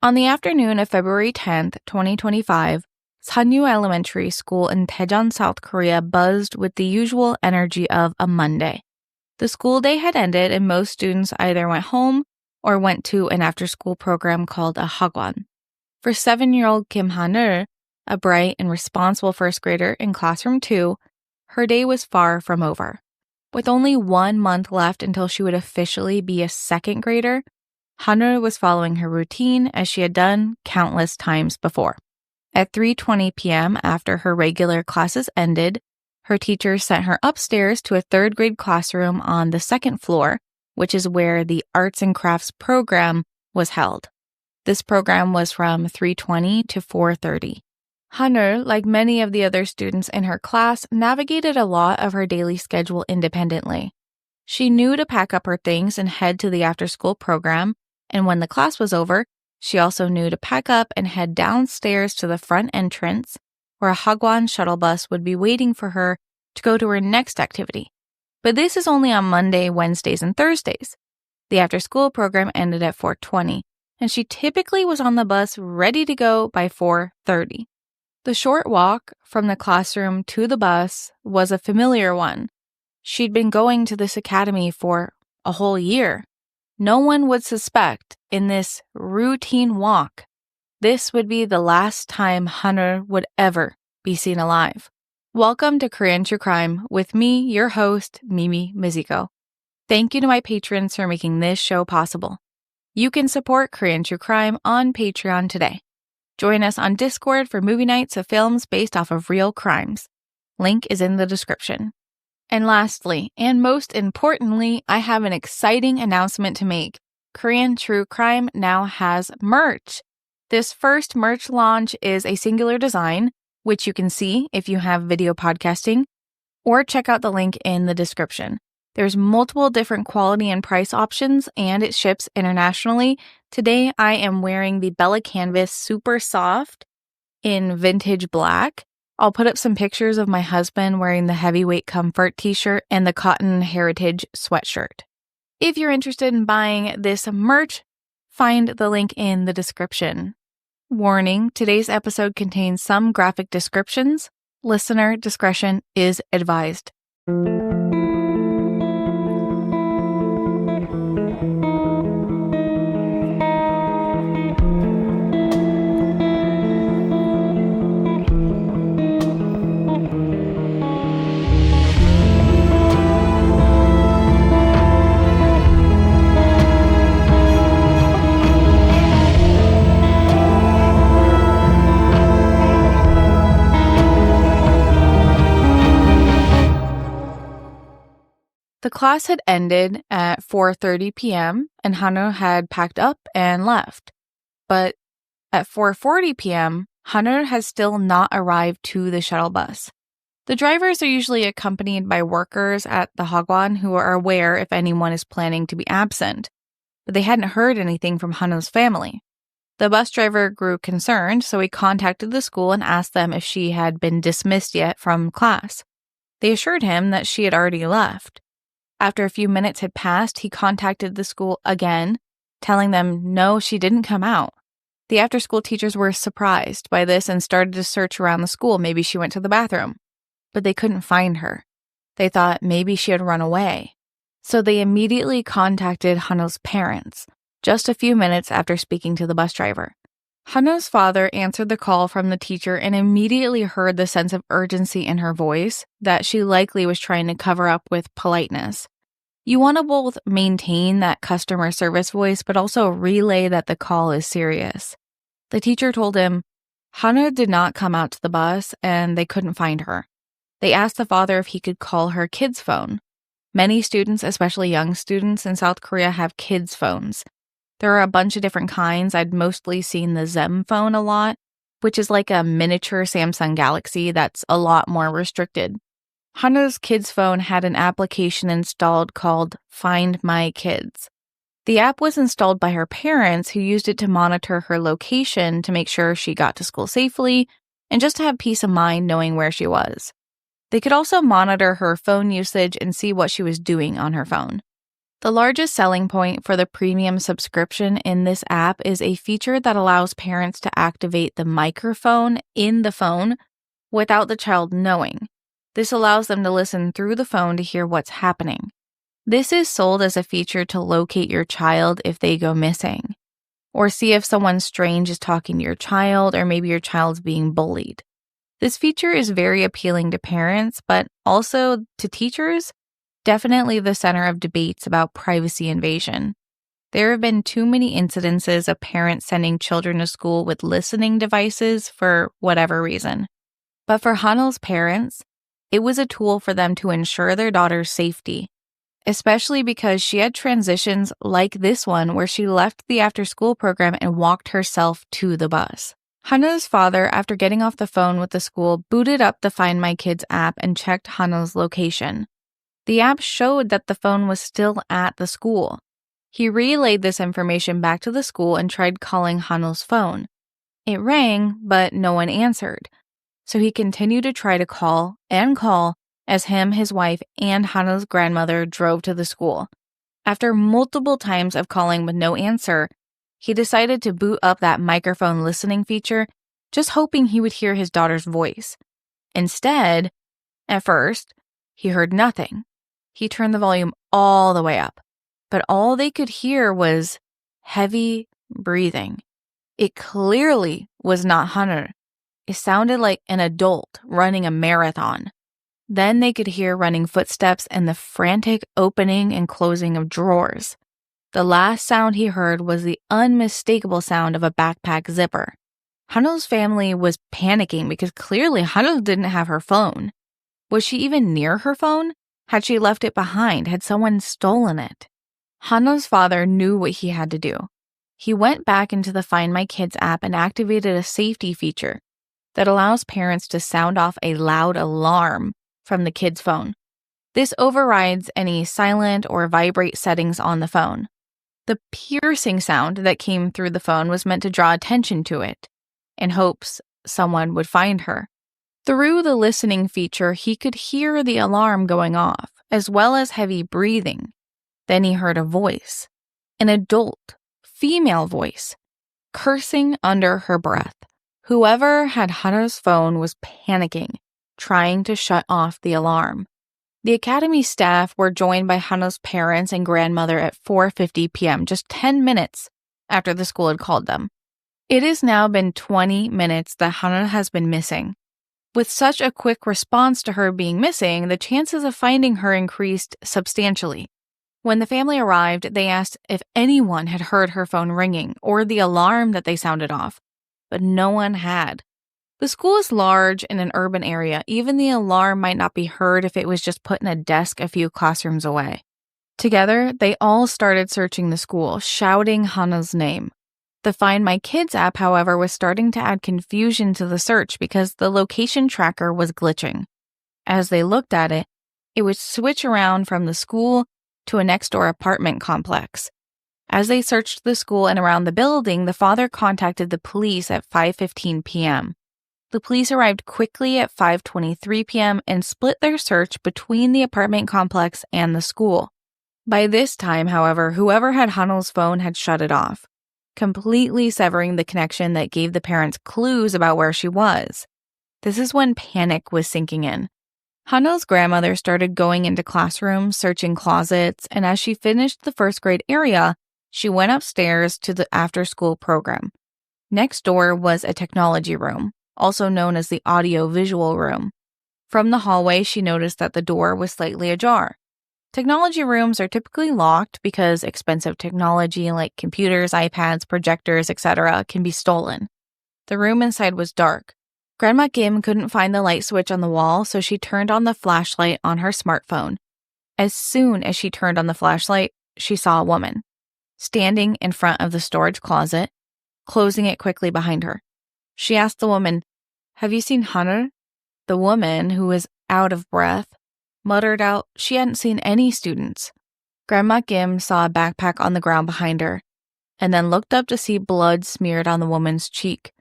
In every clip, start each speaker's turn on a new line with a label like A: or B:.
A: On the afternoon of February 10th, 2025, Seonyu Elementary School in Daejeon, South Korea buzzed with the usual energy of a Monday. The school day had ended and most students either went home or went to an after-school program called a hagwon. For 7-year-old Kim Haneul, a bright and responsible first grader in classroom 2, her day was far from over. With only 1 month left until she would officially be a second grader, Haneul was following her routine as she had done countless times before. At 3:20 p.m., after her regular classes ended, her teacher sent her upstairs to a third grade classroom on the second floor, which is where the arts and crafts program was held. This program was from 3:20 to 4:30. Haneul, like many of the other students in her class, navigated a lot of her daily schedule independently. She knew to pack up her things and head to the after-school program, and when the class was over, she also knew to pack up and head downstairs to the front entrance, where a hagwon shuttle bus would be waiting for her to go to her next activity. But this is only on Monday, Wednesdays, and Thursdays. The after-school program ended at 4:20, and she typically was on the bus ready to go by 4:30. The short walk from the classroom to the bus was a familiar one. She'd been going to this academy for a whole year. No one would suspect in this routine walk, this would be the last time Haneul would ever be seen alive. Welcome to Korean True Crime with me, your host, Mimi Mizuko. Thank you to my patrons for making this show possible. You can support Korean True Crime on Patreon today. Join us on Discord for movie nights of films based off of real crimes. Link is in the description. And lastly, and most importantly, I have an exciting announcement to make. Korean True Crime now has merch. This first merch launch is a singular design, which you can see if you have video podcasting, or check out the link in the description. There's multiple different quality and price options, and it ships internationally. Today, I am wearing the Bella Canvas Super Soft in vintage black. I'll put up some pictures of my husband wearing the Heavyweight Comfort t-shirt and the Cotton Heritage sweatshirt. If you're interested in buying this merch, find the link in the description. Warning, today's episode contains some graphic descriptions. Listener discretion is advised. The class had ended at 4:30 p.m. and Haneul had packed up and left. But at 4:40 p.m., Haneul has still not arrived to the shuttle bus. The drivers are usually accompanied by workers at the hagwon who are aware if anyone is planning to be absent, but they hadn't heard anything from Haneul's family. The bus driver grew concerned, so he contacted the school and asked them if she had been dismissed yet from class. They assured him that she had already left. After a few minutes had passed, he contacted the school again, telling them no, she didn't come out. The after-school teachers were surprised by this and started to search around the school. Maybe she went to the bathroom, but they couldn't find her. They thought maybe she had run away. So they immediately contacted Haneul's parents, just a few minutes after speaking to the bus driver. Haneul's father answered the call from the teacher and immediately heard the sense of urgency in her voice that she likely was trying to cover up with politeness. You want to both maintain that customer service voice, but also relay that the call is serious. The teacher told him, Haneul did not come out to the bus and they couldn't find her. They asked the father if he could call her kid's phone. Many students, especially young students in South Korea, have kids' phones. There are a bunch of different kinds. I'd mostly seen the Zem phone a lot, which is like a miniature Samsung Galaxy that's a lot more restricted. Haneul's kid's phone had an application installed called Find My Kids. The app was installed by her parents, who used it to monitor her location to make sure she got to school safely and just to have peace of mind knowing where she was. They could also monitor her phone usage and see what she was doing on her phone. The largest selling point for the premium subscription in this app is a feature that allows parents to activate the microphone in the phone without the child knowing. This allows them to listen through the phone to hear what's happening. This is sold as a feature to locate your child if they go missing, or see if someone strange is talking to your child, or maybe your child's being bullied. This feature is very appealing to parents, but also to teachers, definitely the center of debates about privacy invasion. There have been too many incidences of parents sending children to school with listening devices for whatever reason. But for Haneul's parents, it was a tool for them to ensure their daughter's safety, especially because she had transitions like this one where she left the after-school program and walked herself to the bus. Haneul's father, after getting off the phone with the school, booted up the Find My Kids app and checked Haneul's location. The app showed that the phone was still at the school. He relayed this information back to the school and tried calling Haneul's phone. It rang, but no one answered. So he continued to try to call as him, his wife, and Haneul's grandmother drove to the school. After multiple times of calling with no answer, he decided to boot up that microphone listening feature, just hoping he would hear his daughter's voice. Instead, at first, he heard nothing. He turned the volume all the way up, but all they could hear was heavy breathing. It clearly was not Haneul. It sounded like an adult running a marathon. Then they could hear running footsteps and the frantic opening and closing of drawers. The last sound he heard was the unmistakable sound of a backpack zipper. Haneul's family was panicking because clearly Haneul didn't have her phone. Was she even near her phone? Had she left it behind? Had someone stolen it? Haneul's father knew what he had to do. He went back into the Find My Kids app and activated a safety feature that allows parents to sound off a loud alarm from the kid's phone. This overrides any silent or vibrate settings on the phone. The piercing sound that came through the phone was meant to draw attention to it, in hopes someone would find her. Through the listening feature, he could hear the alarm going off, as well as heavy breathing. Then he heard a voice, an adult, female voice, cursing under her breath. Whoever had Haneul's phone was panicking, trying to shut off the alarm. The academy staff were joined by Haneul's parents and grandmother at 4:50 p.m., just 10 minutes after the school had called them. It has now been 20 minutes that Haneul has been missing. With such a quick response to her being missing, the chances of finding her increased substantially. When the family arrived, they asked if anyone had heard her phone ringing or the alarm that they sounded off, but no one had. The school is large in an urban area. Even the alarm might not be heard if it was just put in a desk a few classrooms away. Together, they all started searching the school, shouting Haneul's name. The Find My Kids app, however, was starting to add confusion to the search because the location tracker was glitching. As they looked at it, it would switch around from the school to a next-door apartment complex. As they searched the school and around the building, the father contacted the police at 5:15 p.m. The police arrived quickly at 5:23 p.m. and split their search between the apartment complex and the school. By this time, however, whoever had Haneul's phone had shut it off, completely severing the connection that gave the parents clues about where she was. This is when panic was sinking in. Haneul's grandmother started going into classrooms, searching closets, and as she finished the first grade area, she went upstairs to the after-school program. Next door was a technology room, also known as the audio-visual room. From the hallway, she noticed that the door was slightly ajar. Technology rooms are typically locked because expensive technology like computers, iPads, projectors, etc. can be stolen. The room inside was dark. Grandma Kim couldn't find the light switch on the wall, so she turned on the flashlight on her smartphone. As soon as she turned on the flashlight, she saw a woman standing in front of the storage closet, closing it quickly behind her. She asked the woman, "Have you seen Haneul?" The woman, who was out of breath, muttered out she hadn't seen any students. Grandma Kim saw a backpack on the ground behind her, and then looked up to see blood smeared on the woman's cheek.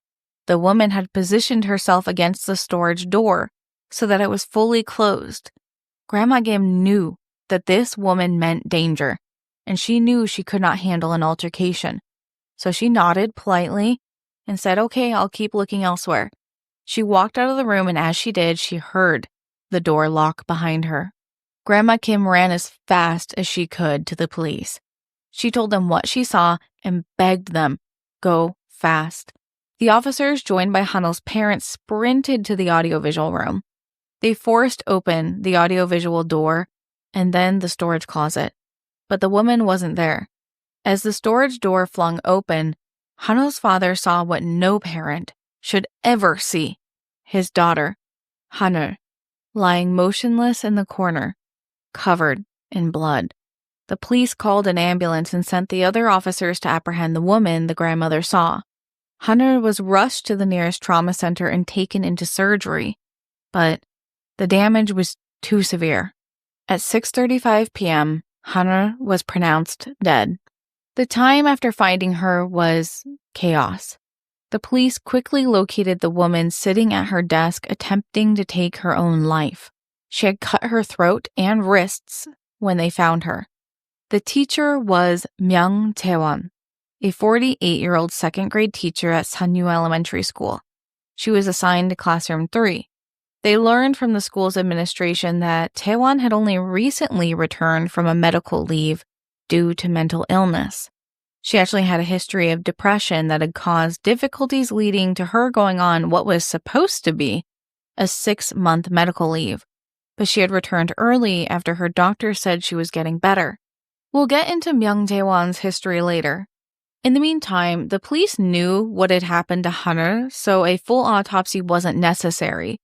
A: The woman had positioned herself against the storage door so that it was fully closed. Grandma Kim knew that this woman meant danger. and she knew she could not handle an altercation. So she nodded politely and said, "Okay, I'll keep looking elsewhere." She walked out of the room, and as she did, she heard the door lock behind her. Grandma Kim ran as fast as she could to the police. She told them what she saw and begged them, "Go fast." The officers, joined by Haneul's parents, sprinted to the audiovisual room. They forced open the audiovisual door and then the storage closet, but the woman wasn't there. As the storage door flung open, Haneul's father saw what no parent should ever see: his daughter, Haneul, lying motionless in the corner, covered in blood. The police called an ambulance and sent the other officers to apprehend the woman the grandmother saw. Haneul was rushed to the nearest trauma center and taken into surgery, but the damage was too severe. At 6:35 p.m., Haneul was pronounced dead. The time after finding her was chaos. The police quickly located the woman sitting at her desk attempting to take her own life. She had cut her throat and wrists when they found her. The teacher was Myung Tae-won, a 48-year-old second-grade teacher at Seonyu Elementary School. She was assigned to classroom 3. They learned from the school's administration that Tae-won had only recently returned from a medical leave due to mental illness. She actually had a history of depression that had caused difficulties leading to her going on what was supposed to be a 6-month medical leave, but she had returned early after her doctor said she was getting better. We'll get into Myung Tae-won's history later. In the meantime, the police knew what had happened to Haneul, so a full autopsy wasn't necessary,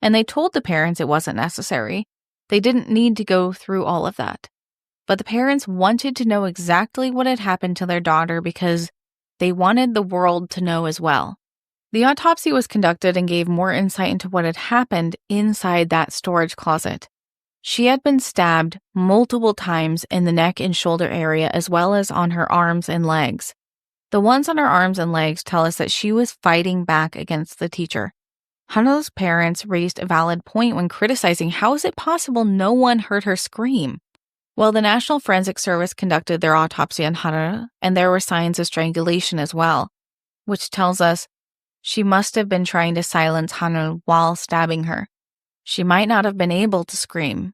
A: and they told the parents it wasn't necessary. They didn't need to go through all of that. But the parents wanted to know exactly what had happened to their daughter because they wanted the world to know as well. The autopsy was conducted and gave more insight into what had happened inside that storage closet. She had been stabbed multiple times in the neck and shoulder area as well as on her arms and legs. The ones on her arms and legs tell us that she was fighting back against the teacher. Haneul's parents raised a valid point when criticizing how is it possible no one heard her scream. Well, the National Forensic Service conducted their autopsy on Haneul, and there were signs of strangulation as well, which tells us she must have been trying to silence Haneul while stabbing her. She might not have been able to scream.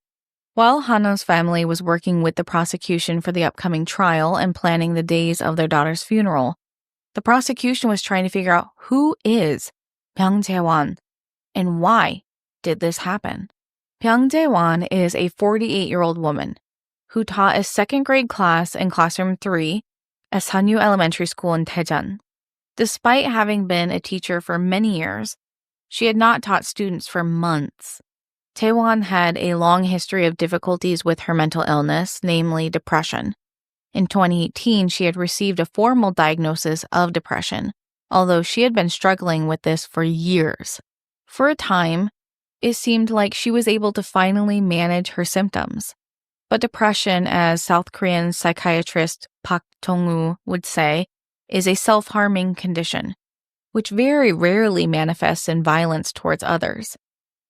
A: While Haneul's family was working with the prosecution for the upcoming trial and planning the days of their daughter's funeral, the prosecution was trying to figure out who is Myung Tae-won and why did this happen. Myung Tae-won is a 48-year-old woman who taught a second-grade class in classroom 3 at Seonyu Elementary School in Daejeon. Despite having been a teacher for many years, she had not taught students for months. Tae-won had a long history of difficulties with her mental illness, namely depression. In 2018, she had received a formal diagnosis of depression, although she had been struggling with this for years. For a time, it seemed like she was able to finally manage her symptoms. But depression, as South Korean psychiatrist Park Dong-woo would say, is a self-harming condition, which very rarely manifests in violence towards others.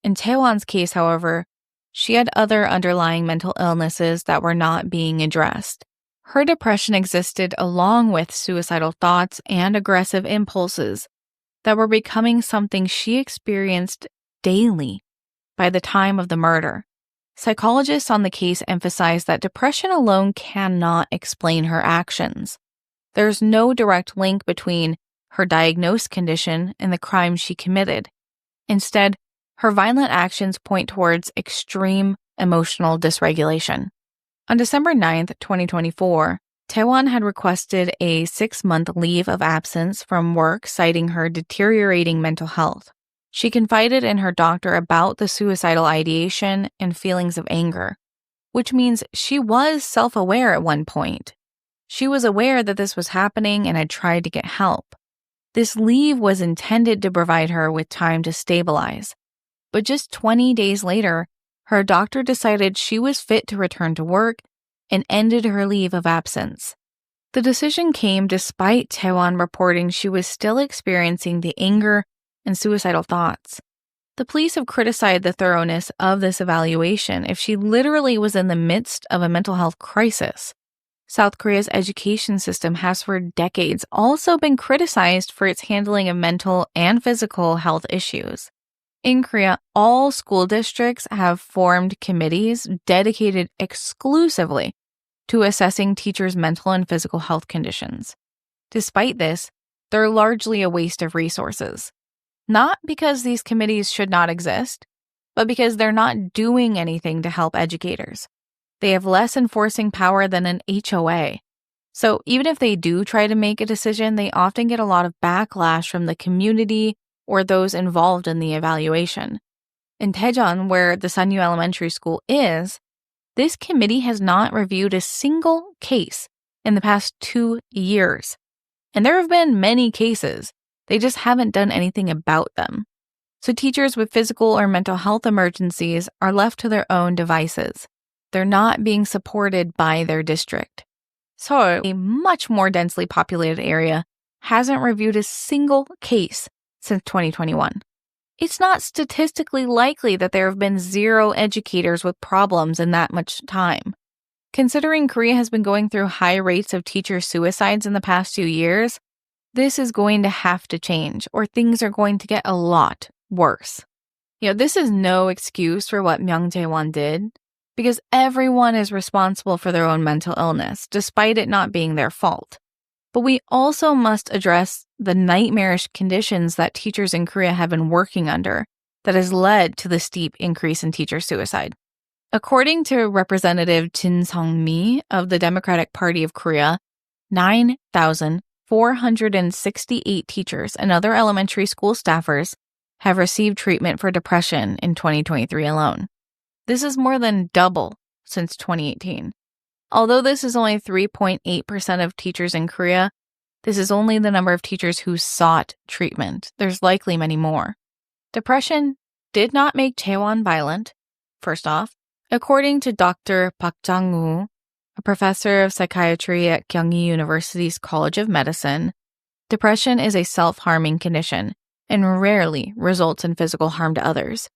A: In Tae-won's case, however, she had other underlying mental illnesses that were not being addressed. Her depression existed along with suicidal thoughts and aggressive impulses that were becoming something she experienced daily by the time of the murder. Psychologists on the case emphasize that depression alone cannot explain her actions. There's no direct link between her diagnosed condition and the crime she committed. Instead, her violent actions point towards extreme emotional dysregulation. On December 9, 2024, Tae-won had requested a 6-month leave of absence from work, citing her deteriorating mental health. She confided in her doctor about the suicidal ideation and feelings of anger, which means she was self-aware at one point. She was aware that this was happening and had tried to get help. This leave was intended to provide her with time to stabilize. But just 20 days later, her doctor decided she was fit to return to work and ended her leave of absence. The decision came despite Tae-won reporting she was still experiencing the anger and suicidal thoughts. The police have criticized the thoroughness of this evaluation if she literally was in the midst of a mental health crisis. South Korea's education system has for decades also been criticized for its handling of mental and physical health issues. In Korea, all school districts have formed committees dedicated exclusively to assessing teachers' mental and physical health conditions. Despite this, they're largely a waste of resources. Not because these committees should not exist, but because they're not doing anything to help educators. They have less enforcing power than an HOA. So even if they do try to make a decision, they often get a lot of backlash from the community or those involved in the evaluation. In Daejeon, where the Seonyu Elementary School is, this committee has not reviewed a single case in the past 2 years. And there have been many cases. They just haven't done anything about them. So teachers with physical or mental health emergencies are left to their own devices. They're not being supported by their district. Seoul, a much more densely populated area, hasn't reviewed a single case since 2021. It's not statistically likely that there have been 0 educators with problems in that much time. Considering Korea has been going through high rates of teacher suicides in the past 2 years, this is going to have to change, or things are going to get a lot worse. This is no excuse for what Myung Jae-won did, because everyone is responsible for their own mental illness, despite it not being their fault. But we also must address the nightmarish conditions that teachers in Korea have been working under that has led to the steep increase in teacher suicide. According to Representative Jin Sung-mi of the Democratic Party of Korea, 9,468 teachers and other elementary school staffers have received treatment for depression in 2023 alone. This is more than double since 2018. Although this is only 3.8% of teachers in Korea, this is only the number of teachers who sought treatment. There's likely many more. Depression did not make Jae-won violent, first off. According to Dr. Park Jang-woo, a professor of psychiatry at Gyeonggi University's College of Medicine, depression is a self-harming condition and rarely results in physical harm to others.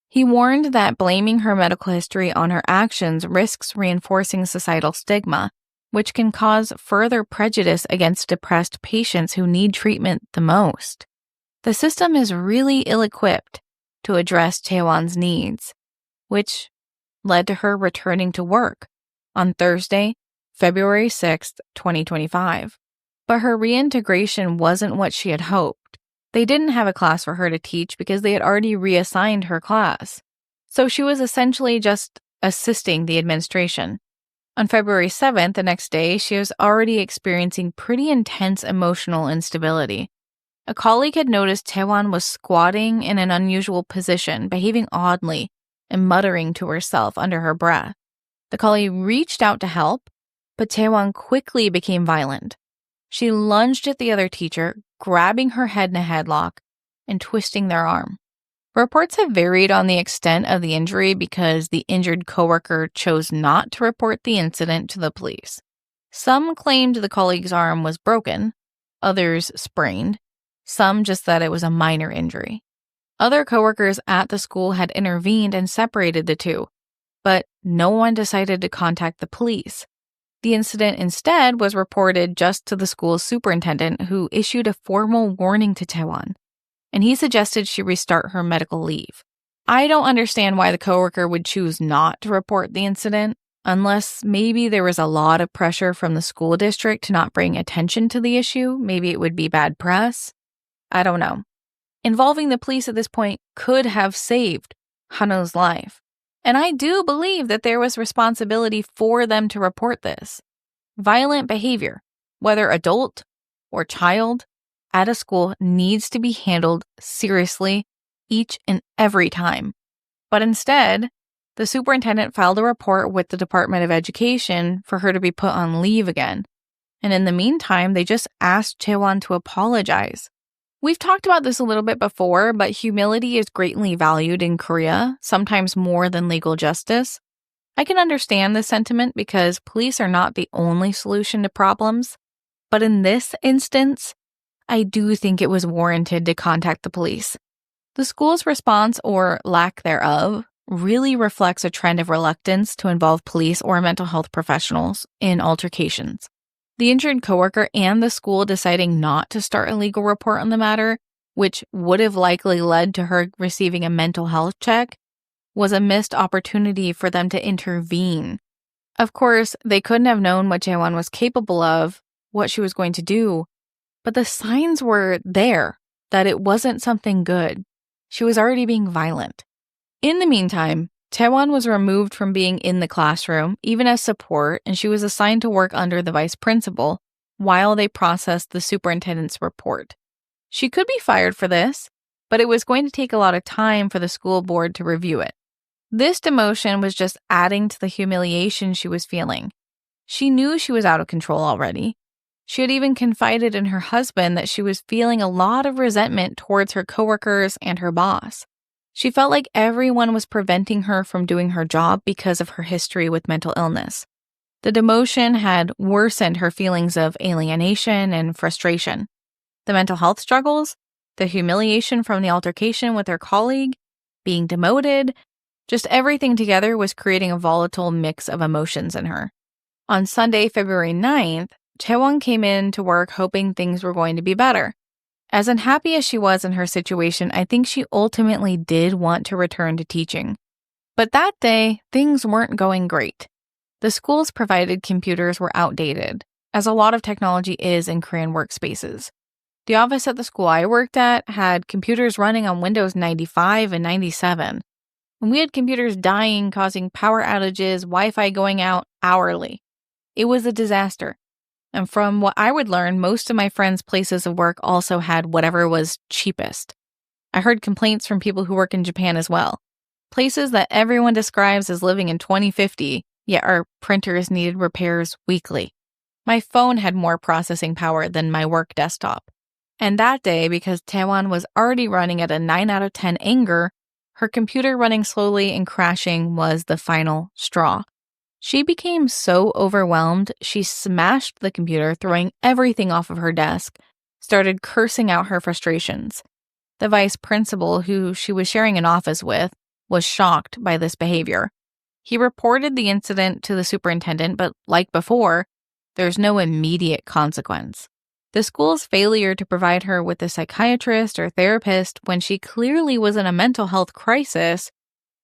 A: He warned that blaming her medical history on her actions risks reinforcing societal stigma, which can cause further prejudice against depressed patients who need treatment the most. The system is really ill-equipped to address Jae-won's needs, which led to her returning to work on Thursday, February 6, 2025. But her reintegration wasn't what she had hoped. They didn't have a class for her to teach because they had already reassigned her class. So she was essentially just assisting the administration. On February 7th, the next day, she was already experiencing pretty intense emotional instability. A colleague had noticed Jae-won was squatting in an unusual position, behaving oddly, and muttering to herself under her breath. The colleague reached out to help, but Jae-won quickly became violent. She lunged at the other teacher, grabbing her head in a headlock and twisting their arm. Reports have varied on the extent of the injury because the injured coworker chose not to report the incident to the police. Some claimed the colleague's arm was broken, others sprained, some just that it was a minor injury. Other coworkers at the school had intervened and separated the two, but no one decided to contact the police. The incident instead was reported just to the school's superintendent, who issued a formal warning to Jae-won, and he suggested she restart her medical leave. I don't understand why the coworker would choose not to report the incident, unless maybe there was a lot of pressure from the school district to not bring attention to the issue. Maybe it would be bad press. I don't know. Involving the police at this point could have saved Haneul's life. And I do believe that there was responsibility for them to report this. Violent behavior, whether adult or child, at a school needs to be handled seriously each and every time. But instead, the superintendent filed a report with the Department of Education for her to be put on leave again. And in the meantime, they just asked Jae-won to apologize. We've talked about this a little bit before, but humility is greatly valued in Korea, sometimes more than legal justice. I can understand this sentiment because police are not the only solution to problems. But in this instance, I do think it was warranted to contact the police. The school's response, or lack thereof, really reflects a trend of reluctance to involve police or mental health professionals in altercations. The injured coworker and the school deciding not to start a legal report on the matter, which would have likely led to her receiving a mental health check, was a missed opportunity for them to intervene. Of course, they couldn't have known what Daejeon was capable of, what she was going to do, but the signs were there that it wasn't something good. She was already being violent. In the meantime, Daejeon was removed from being in the classroom, even as support, and she was assigned to work under the vice principal while they processed the superintendent's report. She could be fired for this, but it was going to take a lot of time for the school board to review it. This demotion was just adding to the humiliation she was feeling. She knew she was out of control already. She had even confided in her husband that she was feeling a lot of resentment towards her coworkers and her boss. She felt like everyone was preventing her from doing her job because of her history with mental illness. The demotion had worsened her feelings of alienation and frustration. The mental health struggles, the humiliation from the altercation with her colleague, being demoted, just everything together was creating a volatile mix of emotions in her. On Sunday, February 9th, Daejeon came in to work hoping things were going to be better. As unhappy as she was in her situation, I think she ultimately did want to return to teaching. But that day, things weren't going great. The school's provided computers were outdated, as a lot of technology is in Korean workspaces. The office at the school I worked at had computers running on Windows 95 and 97. And we had computers dying, causing power outages, Wi-Fi going out hourly. It was a disaster. And from what I would learn, most of my friends' places of work also had whatever was cheapest. I heard complaints from people who work in Japan as well. Places that everyone describes as living in 2050, yet our printers needed repairs weekly. My phone had more processing power than my work desktop. And that day, because Daejeon was already running at a 9 out of 10 anger, her computer running slowly and crashing was the final straw. She became so overwhelmed, she smashed the computer, throwing everything off of her desk, started cursing out her frustrations. The vice principal, who she was sharing an office with, was shocked by this behavior. He reported the incident to the superintendent, but like before, there's no immediate consequence. The school's failure to provide her with a psychiatrist or therapist when she clearly was in a mental health crisis,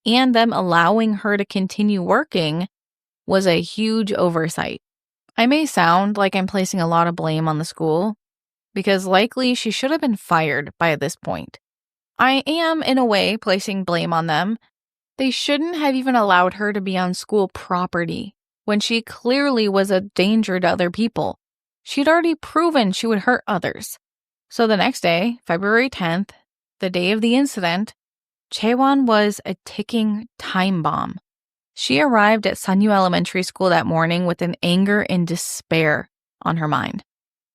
A: and them allowing her to continue working, was a huge oversight. I may sound like I'm placing a lot of blame on the school, because likely she should have been fired by this point. I am, in a way, placing blame on them. They shouldn't have even allowed her to be on school property when she clearly was a danger to other people. She'd already proven she would hurt others. So the next day, February 10th, the day of the incident, Daejeon was a ticking time bomb. She arrived at Seonyu Elementary School that morning with an anger and despair on her mind.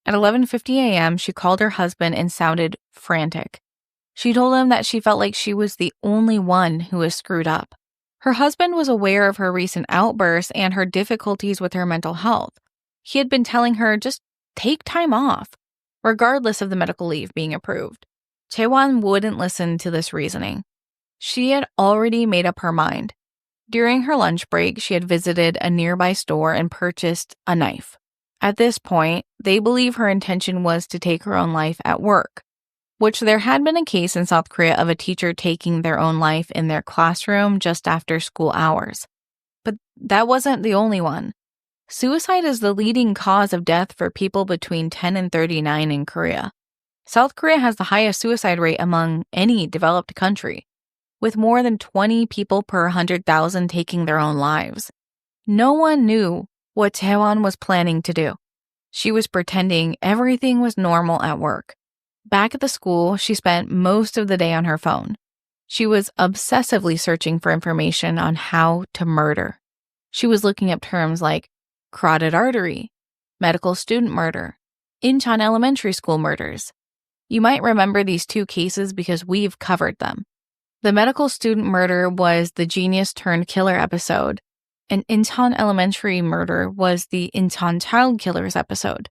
A: At 11:50 a.m., she called her husband and sounded frantic. She told him that she felt like she was the only one who was screwed up. Her husband was aware of her recent outbursts and her difficulties with her mental health. He had been telling her just take time off, regardless of the medical leave being approved. Daejeon wouldn't listen to this reasoning. She had already made up her mind. During her lunch break, she had visited a nearby store and purchased a knife. At this point, they believe her intention was to take her own life at work, which there had been a case in South Korea of a teacher taking their own life in their classroom just after school hours. But that wasn't the only one. Suicide is the leading cause of death for people between 10 and 39 in Korea. South Korea has the highest suicide rate among any developed country, with more than 20 people per 100,000 taking their own lives. No one knew what Daejeon was planning to do. She was pretending everything was normal at work. Back at the school, she spent most of the day on her phone. She was obsessively searching for information on how to murder. She was looking up terms like carotid artery, medical student murder, Incheon Elementary School murders. You might remember these two cases because we've covered them. The medical student murder was the Genius Turned Killer episode, and Incheon Elementary murder was the Incheon Child Killers episode.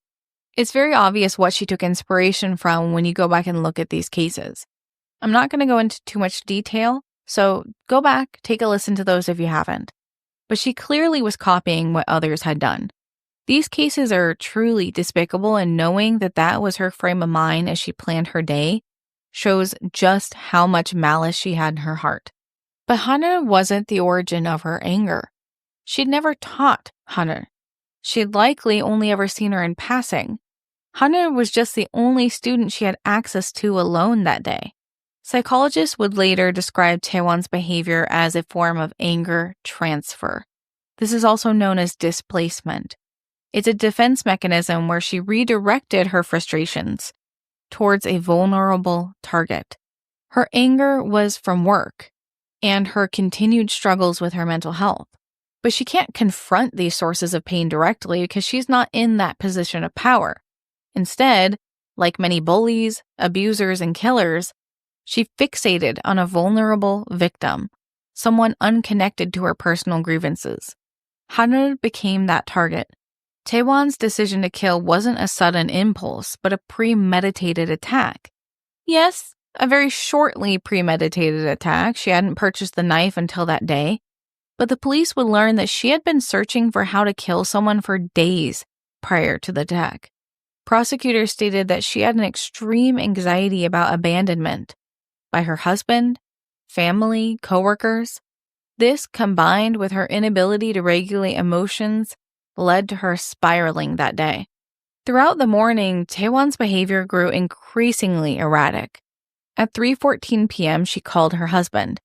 A: It's very obvious what she took inspiration from when you go back and look at these cases. I'm not going to go into too much detail, So go back, take a listen to those if you haven't. But she clearly was copying what others had done. These cases are truly despicable, and knowing that that was her frame of mind as she planned her day shows just how much malice she had in her heart. But Haneul wasn't the origin of her anger. She'd never taught Haneul. She'd likely only ever seen her in passing. Haneul was just the only student she had access to alone that day. Psychologists would later describe Taewon's behavior as a form of anger transfer. This is also known as displacement. It's a defense mechanism where she redirected her frustrations towards a vulnerable target. Her anger was from work and her continued struggles with her mental health. But she can't confront these sources of pain directly because she's not in that position of power. Instead, like many bullies, abusers, and killers, she fixated on a vulnerable victim, someone unconnected to her personal grievances. Haneul became that target. Taewon's decision to kill wasn't a sudden impulse, but a premeditated attack. Yes, a very shortly premeditated attack. She hadn't purchased the knife until that day. But the police would learn that she had been searching for how to kill someone for days prior to the attack. Prosecutors stated that she had an extreme anxiety about abandonment by her husband, family, coworkers. This, combined with her inability to regulate emotions, led to her spiraling that day. Throughout the morning, Taewon's behavior grew increasingly erratic. At 3:14 p.m., she called her husband.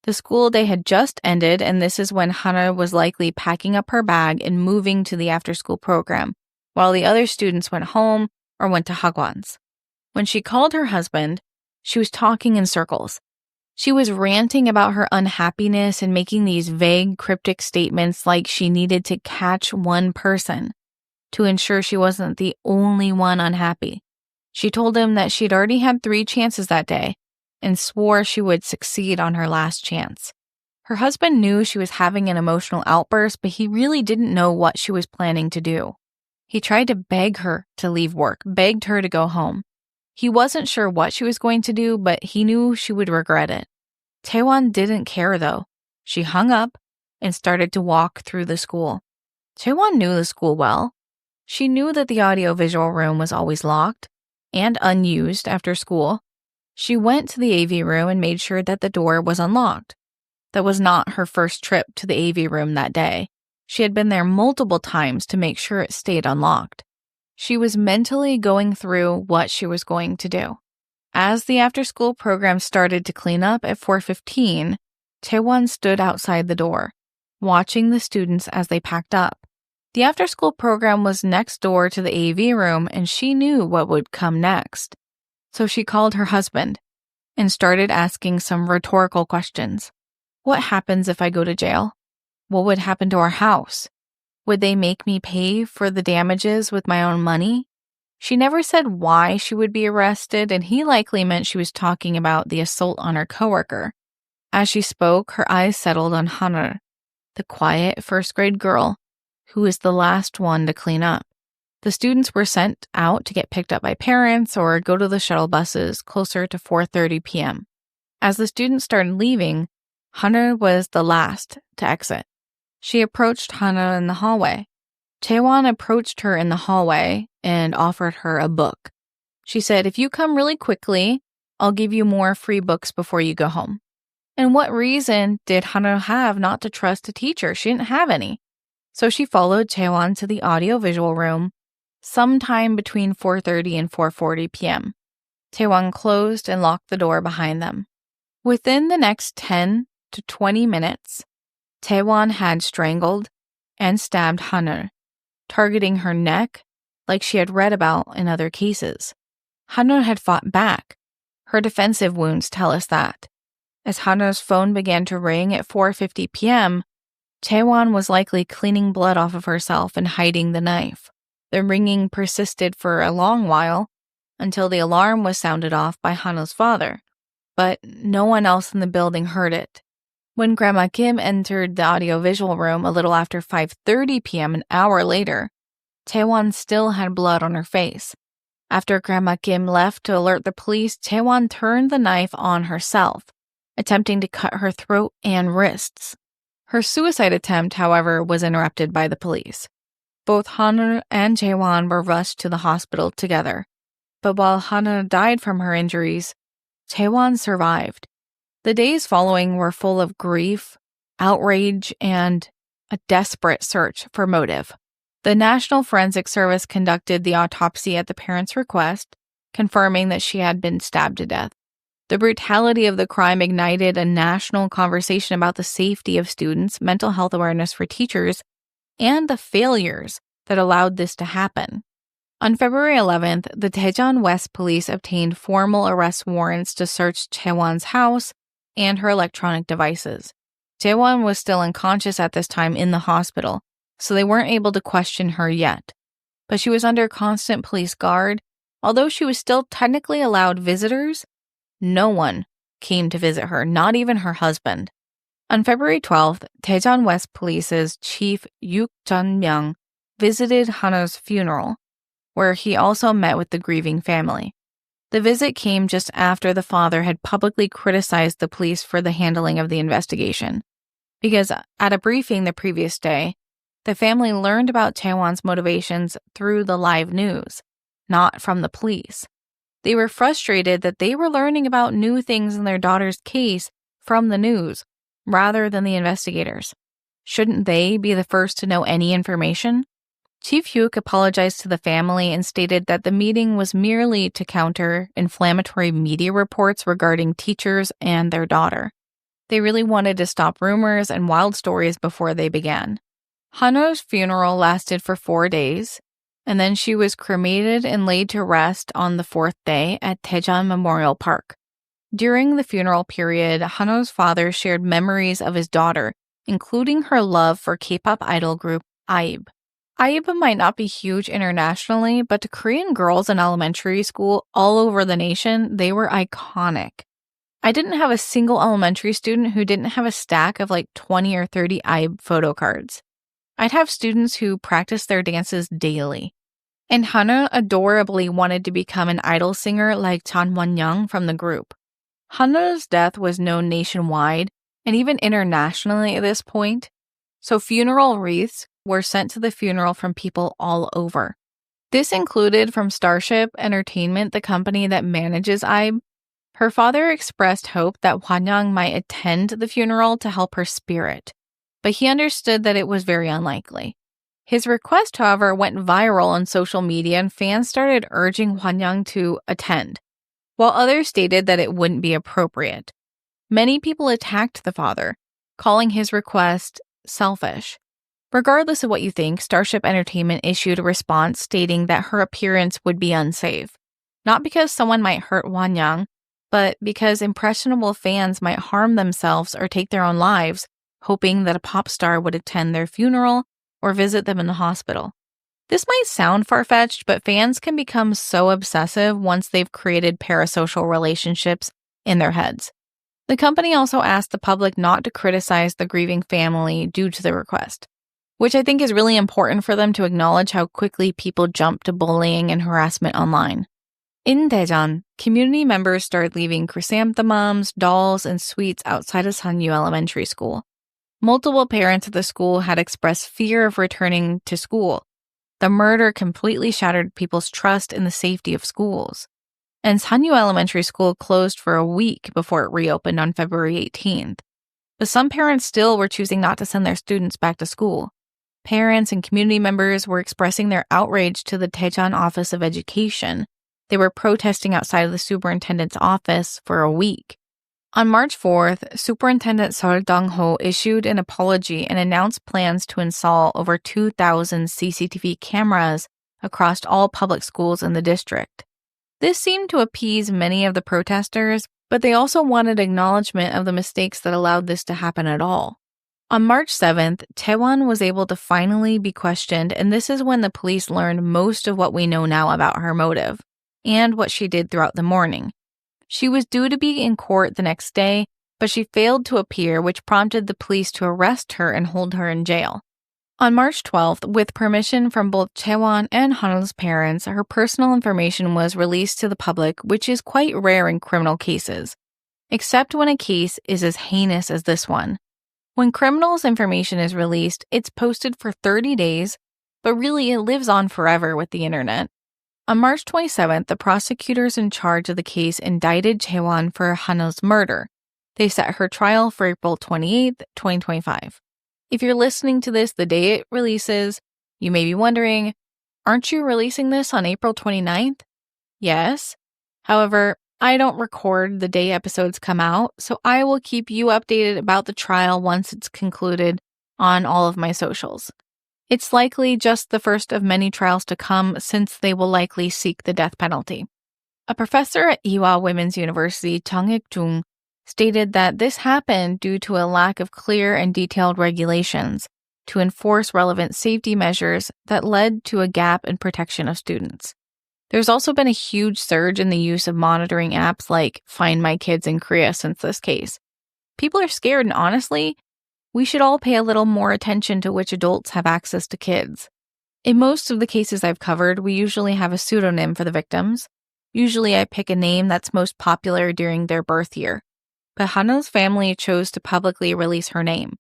A: The school day had just ended, and this is when Haneul was likely packing up her bag and moving to the after-school program, while the other students went home or went to hagwons. When she called her husband, she was talking in circles. She was ranting about her unhappiness and making these vague, cryptic statements like she needed to catch one person to ensure she wasn't the only one unhappy. She told him that she'd already had 3 chances that day and swore she would succeed on her last chance. Her husband knew she was having an emotional outburst, but he really didn't know what she was planning to do. He tried to beg her to leave work, begged her to go home. He wasn't sure what she was going to do, but he knew she would regret it. Taewon didn't care, though. She hung up and started to walk through the school. Taewon knew the school well. She knew that the audiovisual room was always locked and unused after school. She went to the AV room and made sure that the door was unlocked. That was not her first trip to the AV room that day. She had been there multiple times to make sure it stayed unlocked. She was mentally going through what she was going to do. As the after-school program started to clean up at 4:15, Taewon stood outside the door, watching the students as they packed up. The after-school program was next door to the AV room, and she knew what would come next. So she called her husband and started asking some rhetorical questions. What happens if I go to jail? What would happen to our house? Would they make me pay for the damages with my own money? She never said why she would be arrested, and he likely meant she was talking about the assault on her coworker. As she spoke, her eyes settled on Haneul, the quiet first-grade girl who was the last one to clean up. The students were sent out to get picked up by parents or go to the shuttle buses closer to 4:30 p.m. As the students started leaving, Haneul was the last to exit. She approached Haneul in the hallway. Taewon approached her in the hallway and offered her a book. She said, "If you come really quickly, I'll give you more free books before you go home." And what reason did Haneul have not to trust a teacher? She didn't have any. So she followed Taewon to the audiovisual room sometime between 4:30 and 4:40 p.m. Taewon closed and locked the door behind them. Within the next 10 to 20 minutes, Taewon had strangled and stabbed Haneul, targeting her neck like she had read about in other cases. Haneul had fought back. Her defensive wounds tell us that. As Haneul's phone began to ring at 4:50 p.m., Taewon was likely cleaning blood off of herself and hiding the knife. The ringing persisted for a long while until the alarm was sounded off by Haneul's father, but no one else in the building heard it. When Grandma Kim entered the audiovisual room a little after 5:30 p.m., an hour later, Taewon still had blood on her face. After Grandma Kim left to alert the police, Taewon turned the knife on herself. attempting to cut her throat and wrists. Her suicide attempt, however, was interrupted by the police. Both Haneul and Daejeon were rushed to the hospital together. But while Haneul died from her injuries, Daejeon survived. The days following were full of grief, outrage, and a desperate search for motive. The National Forensic Service conducted the autopsy at the parents' request, confirming that she had been stabbed to death. The brutality of the crime ignited a national conversation about the safety of students, mental health awareness for teachers, and the failures that allowed this to happen. On February 11th, the Daejeon West Police obtained formal arrest warrants to search Daewon's house and her electronic devices. Daewon was still unconscious at this time in the hospital, so they weren't able to question her yet. But she was under constant police guard. Although she was still technically allowed visitors, no one came to visit her, not even her husband. On February 12th, Daejeon West Police's Chief Yuk Jun-myung visited Haneul's funeral, where he also met with the grieving family. The visit came just after the father had publicly criticized the police for the handling of the investigation, because at a briefing the previous day, the family learned about Daewon's motivations through the live news, not from the police. They were frustrated that they were learning about new things in their daughter's case from the news, rather than the investigators. Shouldn't they be the first to know any information? Chief Hyuk apologized to the family and stated that the meeting was merely to counter inflammatory media reports regarding teachers and their daughter. They really wanted to stop rumors and wild stories before they began. Haneul's funeral lasted for 4 days, and then she was cremated and laid to rest on the 4th day at Daejeon Memorial Park. During the funeral period, Haneul's father shared memories of his daughter, including her love for K-pop idol group IVE. IVE might not be huge internationally, but to Korean girls in elementary school all over the nation, they were iconic. I didn't have a single elementary student who didn't have a stack of like 20 or 30 IVE photo cards. I'd have students who practiced their dances daily. And Haneul adorably wanted to become an idol singer like Chan Won-young from the group. Haneul's death was known nationwide and even internationally at this point, so funeral wreaths were sent to the funeral from people all over. This included from Starship Entertainment, the company that manages IVE. Her father expressed hope that Hwan-young might attend the funeral to help her spirit, but he understood that it was very unlikely. His request, however, went viral on social media and fans started urging Hwan-young to attend, while others stated that it wouldn't be appropriate. Many people attacked the father, calling his request selfish. Regardless of what you think, Starship Entertainment issued a response stating that her appearance would be unsafe, not because someone might hurt Hwan-young, but because impressionable fans might harm themselves or take their own lives, hoping that a pop star would attend their funeral or visit them in the hospital. This might sound far-fetched, but fans can become so obsessive once they've created parasocial relationships in their heads. The company also asked the public not to criticize the grieving family due to the request, which I think is really important for them to acknowledge how quickly people jump to bullying and harassment online. In Daejeon, community members started leaving chrysanthemums, dolls, and sweets outside of Seonyu Elementary School. Multiple parents at the school had expressed fear of returning to school. The murder completely shattered people's trust in the safety of schools. And Seonyu Elementary School closed for a week before it reopened on February 18th. But some parents still were choosing not to send their students back to school. Parents and community members were expressing their outrage to the Daejeon Office of Education. They were protesting outside of the superintendent's office for a week. On March 4th, Superintendent Seol Dong-ho issued an apology and announced plans to install over 2,000 CCTV cameras across all public schools in the district. This seemed to appease many of the protesters, but they also wanted acknowledgement of the mistakes that allowed this to happen at all. On March 7th, Daewon was able to finally be questioned, and this is when the police learned most of what we know now about her motive and what she did throughout the morning. She was due to be in court the next day, but she failed to appear, which prompted the police to arrest her and hold her in jail. On March 12th, with permission from both Daewon and Haneul's parents, her personal information was released to the public, which is quite rare in criminal cases. except when a case is as heinous as this one. When criminals' information is released, it's posted for 30 days, but really it lives on forever with the internet. On March 27th, the prosecutors in charge of the case indicted Daejeon for Haneul's murder. They set her trial for April 28th, 2025. If you're listening to this the day it releases, you may be wondering, aren't you releasing this on April 29th? Yes. However, I don't record the day episodes come out, so I will keep you updated about the trial once it's concluded on all of my socials. It's likely just the first of many trials to come, since they will likely seek the death penalty. A professor at Ewha Women's University, Jung stated that this happened due to a lack of clear and detailed regulations to enforce relevant safety measures that led to a gap in protection of students. There's also been a huge surge in the use of monitoring apps like Find My Kids in Korea since this case. People are scared, and honestly, we should all pay a little more attention to which adults have access to kids. In most of the cases I've covered, we usually have a pseudonym for the victims. Usually I pick a name that's most popular during their birth year. But Haneul's family chose to publicly release her name.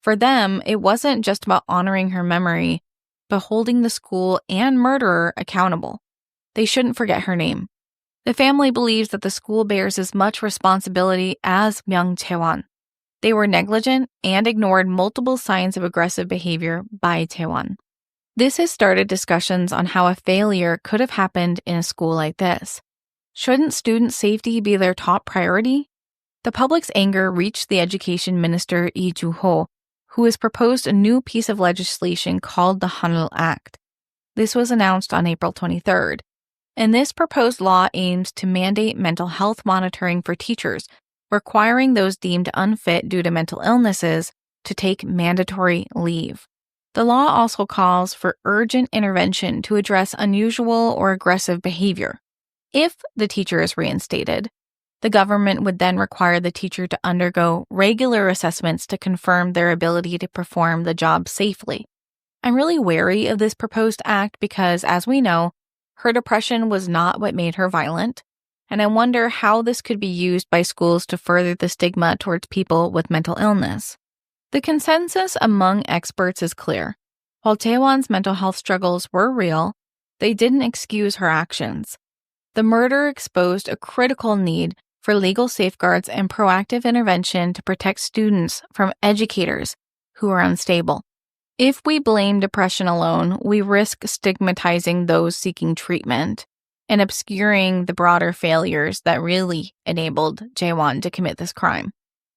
A: For them, it wasn't just about honoring her memory, but holding the school and murderer accountable. They shouldn't forget her name. The family believes that the school bears as much responsibility as Myung Daejeon. They were negligent and ignored multiple signs of aggressive behavior by Daejeon. This has started discussions on how a failure could have happened in a school like this. Shouldn't student safety be their top priority? The public's anger reached the education minister Lee Joo-ho, who has proposed a new piece of legislation called the Haneul Act. This was announced on April 23rd. And this proposed law aims to mandate mental health monitoring for teachers, requiring those deemed unfit due to mental illnesses to take mandatory leave. The law also calls for urgent intervention to address unusual or aggressive behavior. If the teacher is reinstated, the government would then require the teacher to undergo regular assessments to confirm their ability to perform the job safely. I'm really wary of this proposed act because, as we know, her depression was not what made her violent, and I wonder how this could be used by schools to further the stigma towards people with mental illness. The consensus among experts is clear. While Daejeon's mental health struggles were real, they didn't excuse her actions. The murder exposed a critical need for legal safeguards and proactive intervention to protect students from educators who are unstable. If we blame depression alone, we risk stigmatizing those seeking treatment and obscuring the broader failures that really enabled Daejeon to commit this crime.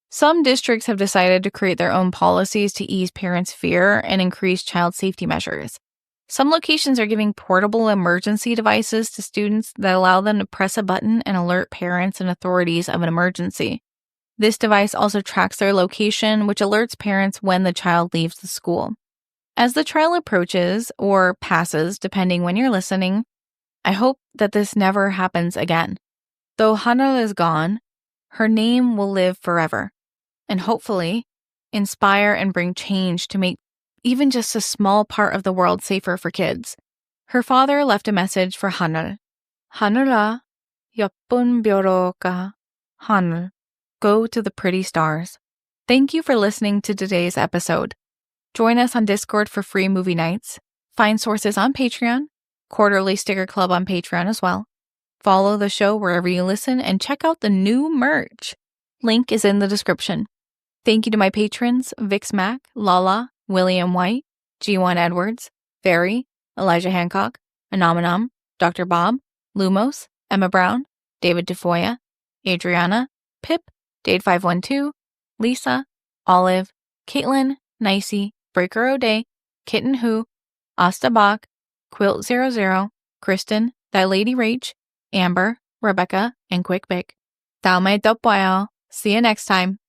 A: Some districts have decided to create their own policies to ease parents' fear and increase child safety measures. Some locations are giving portable emergency devices to students that allow them to press a button and alert parents and authorities of an emergency. This device also tracks their location, which alerts parents when the child leaves the school. As the trial approaches, or passes, depending when you're listening, I hope that this never happens again. Though Haneul is gone, her name will live forever, and hopefully inspire and bring change to make even just a small part of the world safer for kids. Her father left a message for Haneul. 하늘아, 예쁜 별가, 하늘, go to the pretty stars. Thank you for listening to today's episode. Join us on Discord for free movie nights. Find sources on Patreon, quarterly sticker club on Patreon as well. Follow the show wherever you listen and check out the new merch. Link is in the description. Thank you to my patrons, Vix Mac, Lala, William White, G1 Edwards, Ferry, Elijah Hancock, Anomanam, Dr. Bob, Lumos, Emma Brown, David DeFoya, Adriana, Pip, Dade512, Lisa, Olive, Caitlin, Nicey, Breaker O'Day, Kitten Who, Asta Bach, Quilt00, Kristen, That Lady Rach, Amber, Rebecca, and Quick Bick. 다음에 또 봐요. See you next time.